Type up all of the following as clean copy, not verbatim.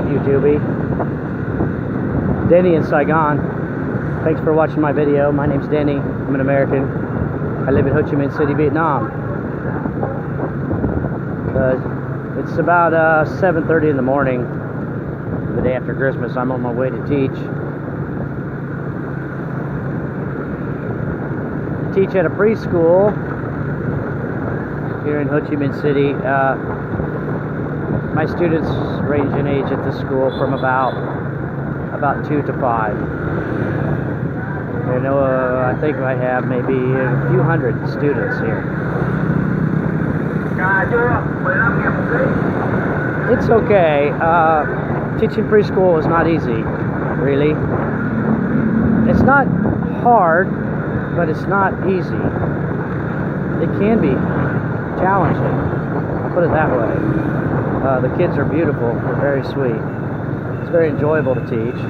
YouTube. Denny in Saigon. Thanks for watching my video. My name's Denny. I'm an American. I live in Ho Chi Minh City, Vietnam. It's about 7:30 in the morning, the day after Christmas. I'm on my way to teach. Teach at a preschool here in Ho Chi Minh City. My students range in age at this school from about 2 to 5. You know, I think I have maybe a few hundred students here. It's okay. Teaching preschool is not easy, really. It's not hard, but it's not easy. It can be challenging, I'll put it that way. The kids are beautiful, they're very sweet. It's very enjoyable to teach.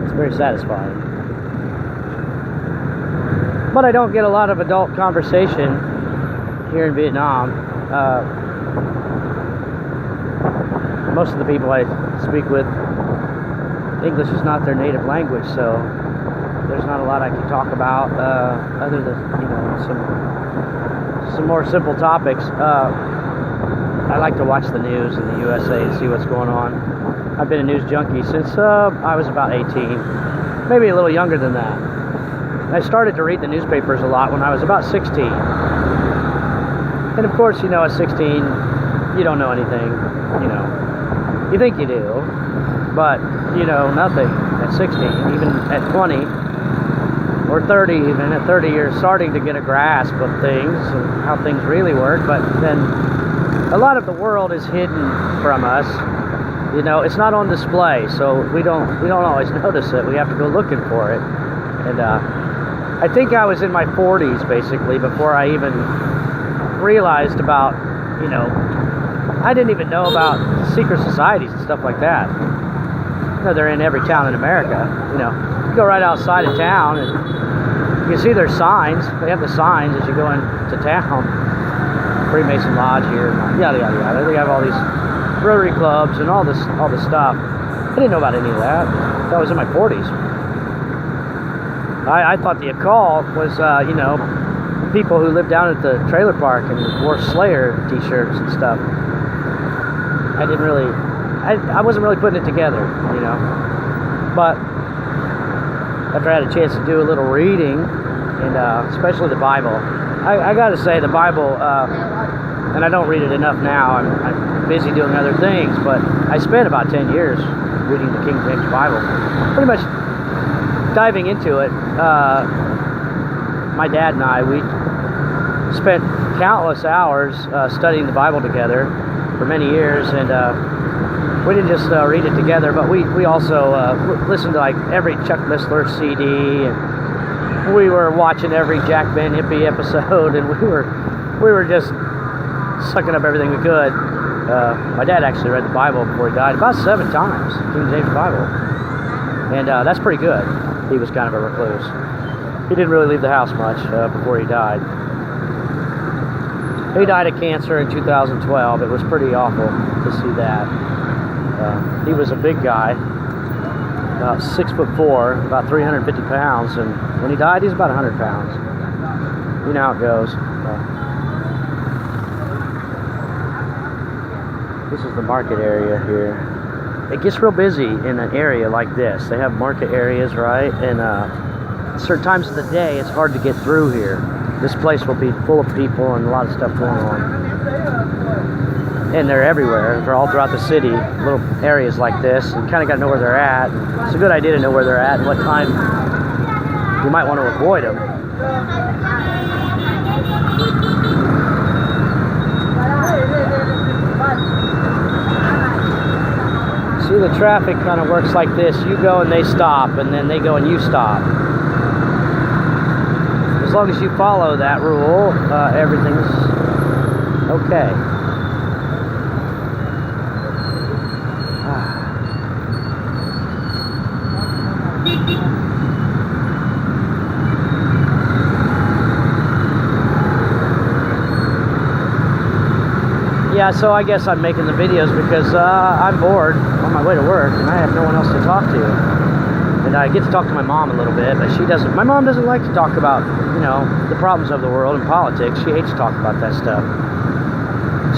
It's very satisfying. But I don't get a lot of adult conversation here in Vietnam. Most of the people I speak with, English is not their native language, so there's not a lot I can talk about other than, you know, some more simple topics. I like to watch the news in the USA and see what's going on. I've been a news junkie since I was about 18, maybe a little younger than that. I started to read the newspapers a lot when I was about 16. And of course, you know, at 16, you don't know anything, you know. You think you do, but you know nothing at 16, even at 20. Or 30, even at 30, you're starting to get a grasp of things and how things really work. But then a lot of the world is hidden from us. You know, it's not on display, so we don't always notice it. We have to go looking for it. And I think I was in my 40s basically before I even realized about, you know, I didn't even know about secret societies and stuff like that. You know, they're in every town in America. You know, you go right outside of town and you can see their signs. They have the signs as you go into town. Freemason Lodge here, yada yada yada. They have all these Rotary clubs and all this stuff. I didn't know about any of that. I was in my 40s. I thought the occult was, you know, people who lived down at the trailer park and wore Slayer t-shirts and stuff. I wasn't really putting it together, you know. But after I had a chance to do a little reading, and especially the Bible, I got to say the Bible, and I don't read it enough now. I'm busy doing other things, but I spent about 10 years reading the King James Bible, pretty much diving into it. My dad and I, we spent countless hours studying the Bible together for many years, and we didn't just read it together, but we also listened to like every Chuck Missler CD, and we were watching every Jack Van Hippie episode, and we were just sucking up everything we could. My dad actually read the Bible before he died about 7 times, King James Bible, and that's pretty good. He was kind of a recluse. He didn't really leave the house much before he died. He died of cancer in 2012. It was pretty awful to see that. He was a big guy, about 6'4", about 350 pounds, and when he died, he was about 100 pounds. You know how it goes. This is the market area here. It gets real busy in an area like this. They have market areas, right? And certain times of the day, it's hard to get through here. This place will be full of people and a lot of stuff going on. And they're everywhere. They're all throughout the city, little areas like this. You kind of got to know where they're at. It's a good idea to know where they're at and what time you might want to avoid them. See, the traffic kind of works like this. You go and they stop, and then they go and you stop. As long as you follow that rule, everything's okay. Yeah, so I guess I'm making the videos because I'm bored on my way to work and I have no one else to talk to. And I get to talk to my mom a little bit, but she doesn't. My mom doesn't like to talk about, you know, the problems of the world and politics. She hates to talk about that stuff.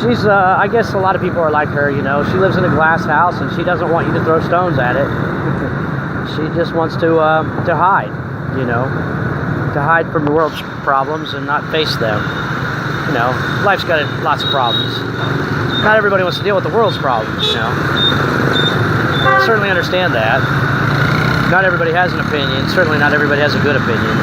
She's, I guess a lot of people are like her, you know. She lives in a glass house and she doesn't want you to throw stones at it. She just wants to hide, you know, to hide from the world's problems and not face them. You know, life's got lots of problems. Not everybody wants to deal with the world's problems, you know. I certainly understand that. Not everybody has an opinion. Certainly not everybody has a good opinion.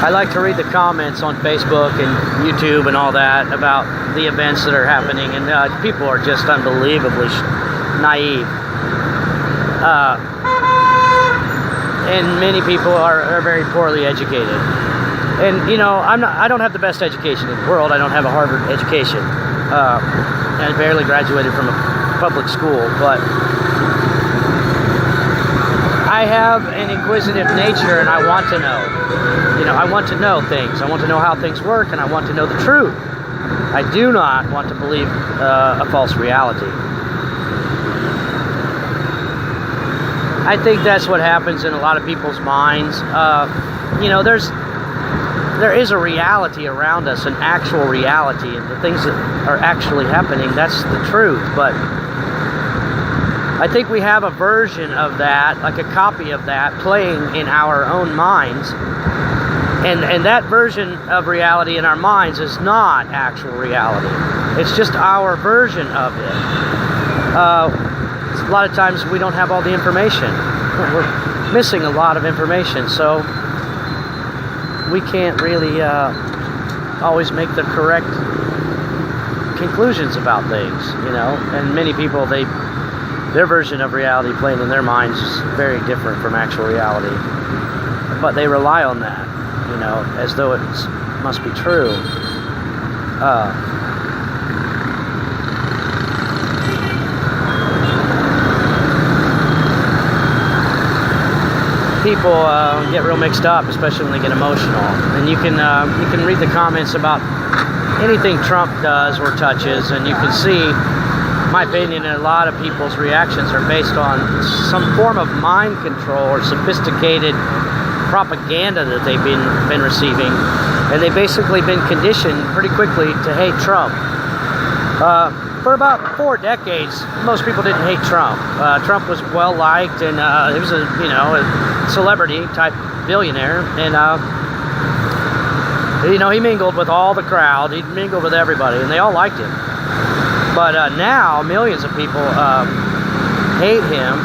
I like to read the comments on Facebook and YouTube and all that about the events that are happening, and people are just unbelievably naive. And many people are very poorly educated. And you know, I don't have the best education in the world. I don't have a Harvard education. And I barely graduated from a public school, but I have an inquisitive nature and I want to know. You know, I want to know things. I want to know how things work and I want to know the truth. I do not want to believe a false reality. I think that's what happens in a lot of people's minds. You know, there is a reality around us, an actual reality, and the things that are actually happening, that's the truth. But I think we have a version of that, like a copy of that, playing in our own minds. And that version of reality in our minds is not actual reality. It's just our version of it. A lot of times we don't have all the information. We're missing a lot of information, so we can't really always make the correct conclusions about things, you know. And many people, their version of reality playing in their minds is very different from actual reality. But they rely on that, you know, as though it must be true. People get real mixed up, especially when they get emotional. And you can read the comments about anything Trump does or touches, and you can see, my opinion, a lot of people's reactions are based on some form of mind control or sophisticated propaganda that they've been receiving, and they've basically been conditioned pretty quickly to hate Trump. For about 4 decades, most people didn't hate Trump. Trump was well liked, and he was a celebrity type billionaire, and you know, he mingled with all the crowd. He mingled with everybody, and they all liked him. But now millions of people hate him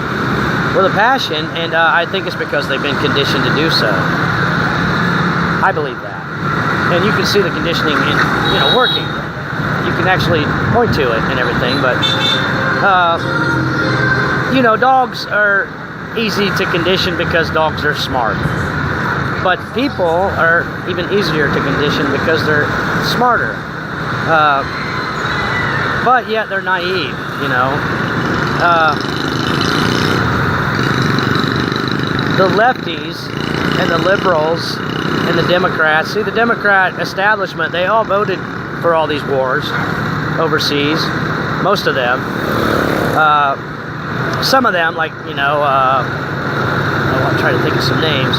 with a passion, and I think it's because they've been conditioned to do so. I believe that, and you can see the conditioning in, you know, working. You can actually point to it and everything, but you know, dogs are easy to condition because dogs are smart. But people are even easier to condition because they're smarter. But yet they're naive, you know. The lefties and the liberals and the Democrats, see, the Democrat establishment, they all voted for all these wars overseas, most of them. Some of them, like, you know, I'm trying to think of some names.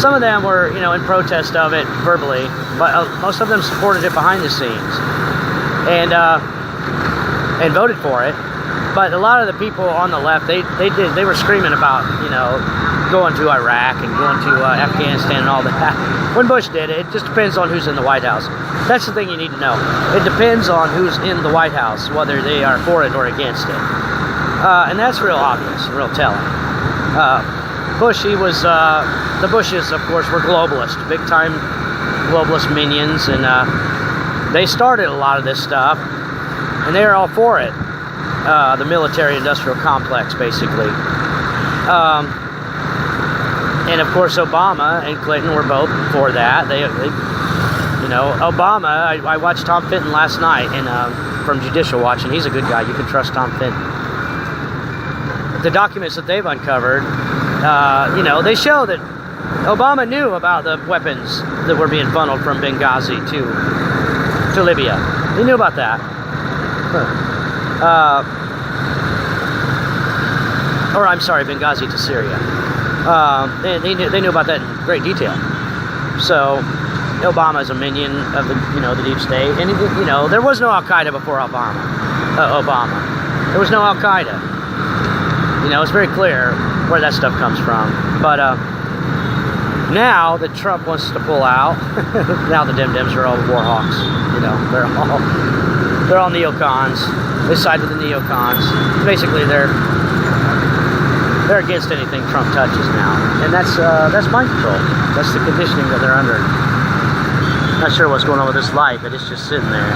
Some of them were, you know, in protest of it verbally, but most of them supported it behind the scenes and voted for it. But a lot of the people on the left, they were screaming about, you know, going to Iraq and going to Afghanistan and all that. When Bush did it, it just depends on who's in the White House. That's the thing you need to know. It depends on who's in the White House, whether they are for it or against it. And that's real obvious, real telling. Bush, he was, the Bushes, of course, were globalists, big-time globalist minions, and they started a lot of this stuff, and they were all for it. The military-industrial complex, basically. And of course, Obama and Clinton were both for that. They you know, Obama. I watched Tom Fenton last night, and from Judicial Watch, and he's a good guy. You can trust Tom Fenton. The documents that they've uncovered, you know, they show that Obama knew about the weapons that were being funneled from Benghazi to Libya. He knew about that. or I'm sorry, Benghazi to Syria. They knew about that in great detail. So Obama is a minion of the the deep state, and there was no Al Qaeda before Obama. There was no Al Qaeda. It's very clear where that stuff comes from. But now that Trump wants to pull out, now the Dems are all war hawks. They're all neocons. They side with the neocons. Basically, they're against anything Trump touches now, and that's mind control. That's the conditioning that they're under. Not sure what's going on with this light, but it's just sitting there.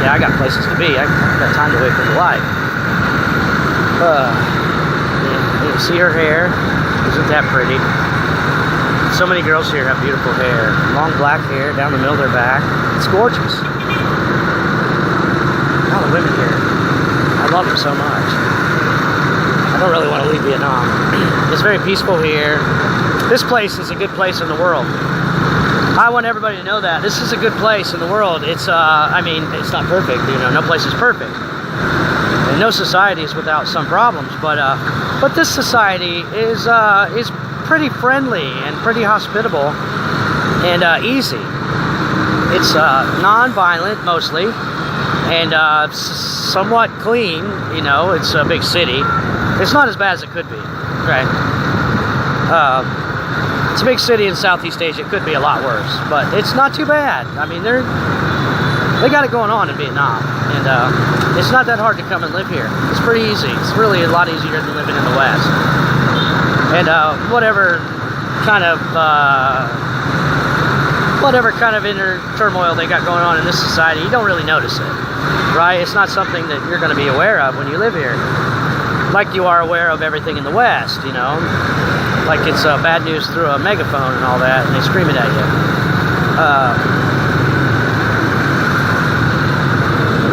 I got places to be. I got time to wait for the light. You see her hair? Isn't that pretty? So many girls here have beautiful hair. Long black hair down the middle of their back. It's gorgeous. All the women here. I love them so much. I don't really want to leave Vietnam. It's very peaceful here. This place is a good place in the world. I want everybody to know that this is a good place in the world. It's I mean, it's not perfect, no place is perfect, and no society is without some problems. But this society is pretty friendly and pretty hospitable and easy. It's non-violent mostly, and somewhat clean. It's a big city. It's not as bad as it could be, right? It's a big city in Southeast Asia. It could be a lot worse, but it's not too bad. I mean, they got it going on in Vietnam, and it's not that hard to come and live here. It's pretty easy. It's really a lot easier than living in the West. And whatever kind of inner turmoil they got going on in this society, you don't really notice it, right? It's not something that you're going to be aware of when you live here, like you are aware of everything in the West, like it's bad news through a megaphone and all that, and they scream it at you.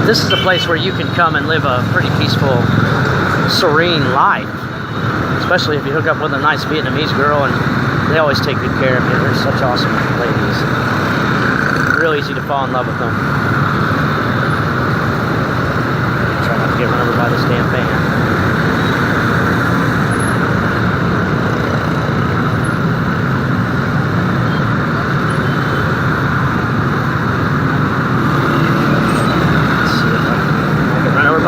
This is a place where you can come and live a pretty peaceful, serene life, especially if you hook up with a nice Vietnamese girl, and they always take good care of you. They're such awesome ladies. Real easy to fall in love with them. Try not to get run over by this damn van.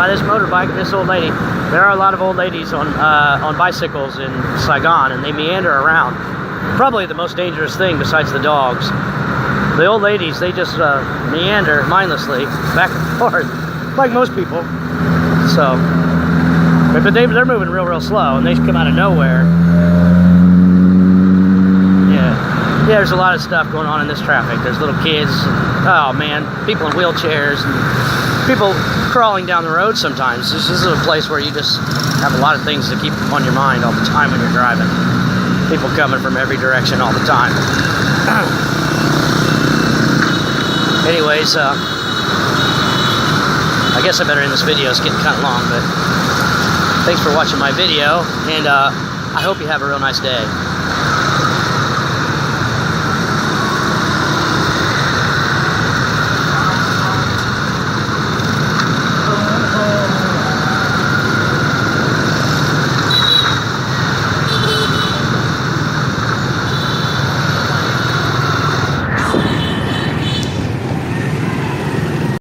This motorbike, this old lady. There are a lot of old ladies on bicycles in Saigon, and they meander around. Probably the most dangerous thing besides the dogs. The old ladies, they just meander mindlessly back and forth, like most people. So, but they're moving real slow, and they come out of nowhere. Yeah, there's a lot of stuff going on in this traffic. There's little kids, oh man, people in wheelchairs, and people crawling down the road sometimes. This is a place where you just have a lot of things to keep on your mind all the time when you're driving. People coming from every direction all the time. Anyways, I guess I better end this video. It's getting kind of long, but thanks for watching my video, and I hope you have a real nice day.